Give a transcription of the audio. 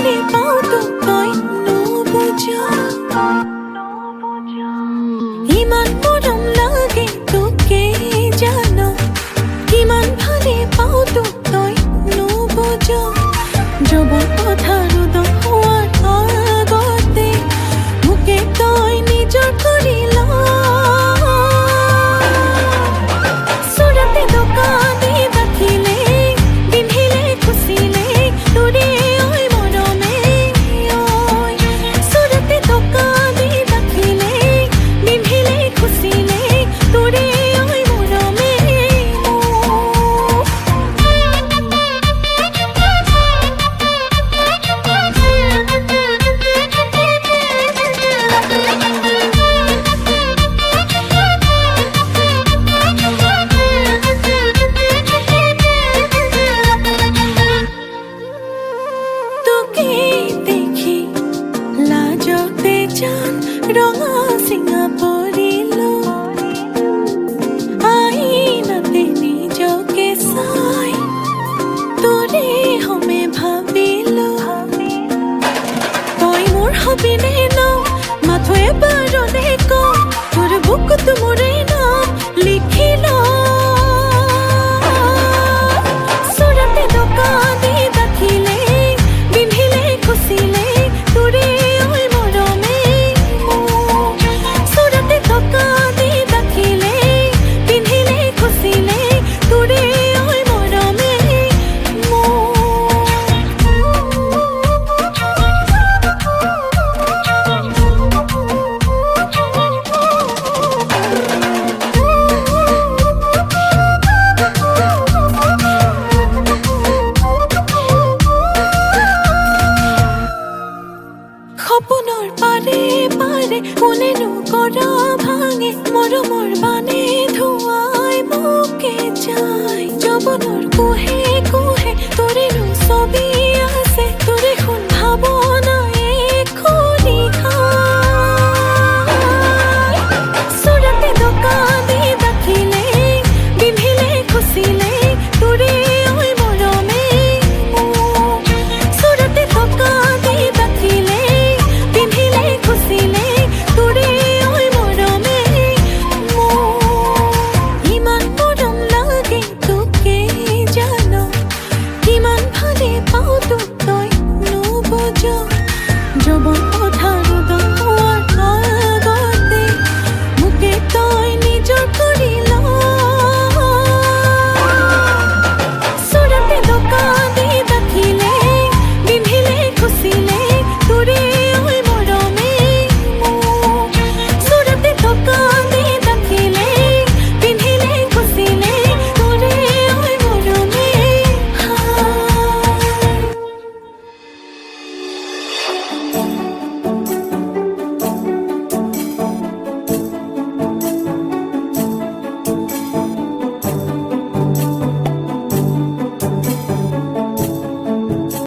ভালে পাওঁ তোক তই নুবুজ ইমান মৰম লাগে তোকে জান কিমান ভালে পাওঁ তোক তই নুবুজ যবৰ কথা ৰুদন হোৱাৰ আগতে মোকে তই নিজৰ কৰি ল ৰঙা চিঙা পৰিলো আইনাতে নিজকে চাই তোৰে হমে ভাবিলো তই মোৰ হবিনে ন মাথো এবাৰলে ক তোৰ বুকুত মোৰ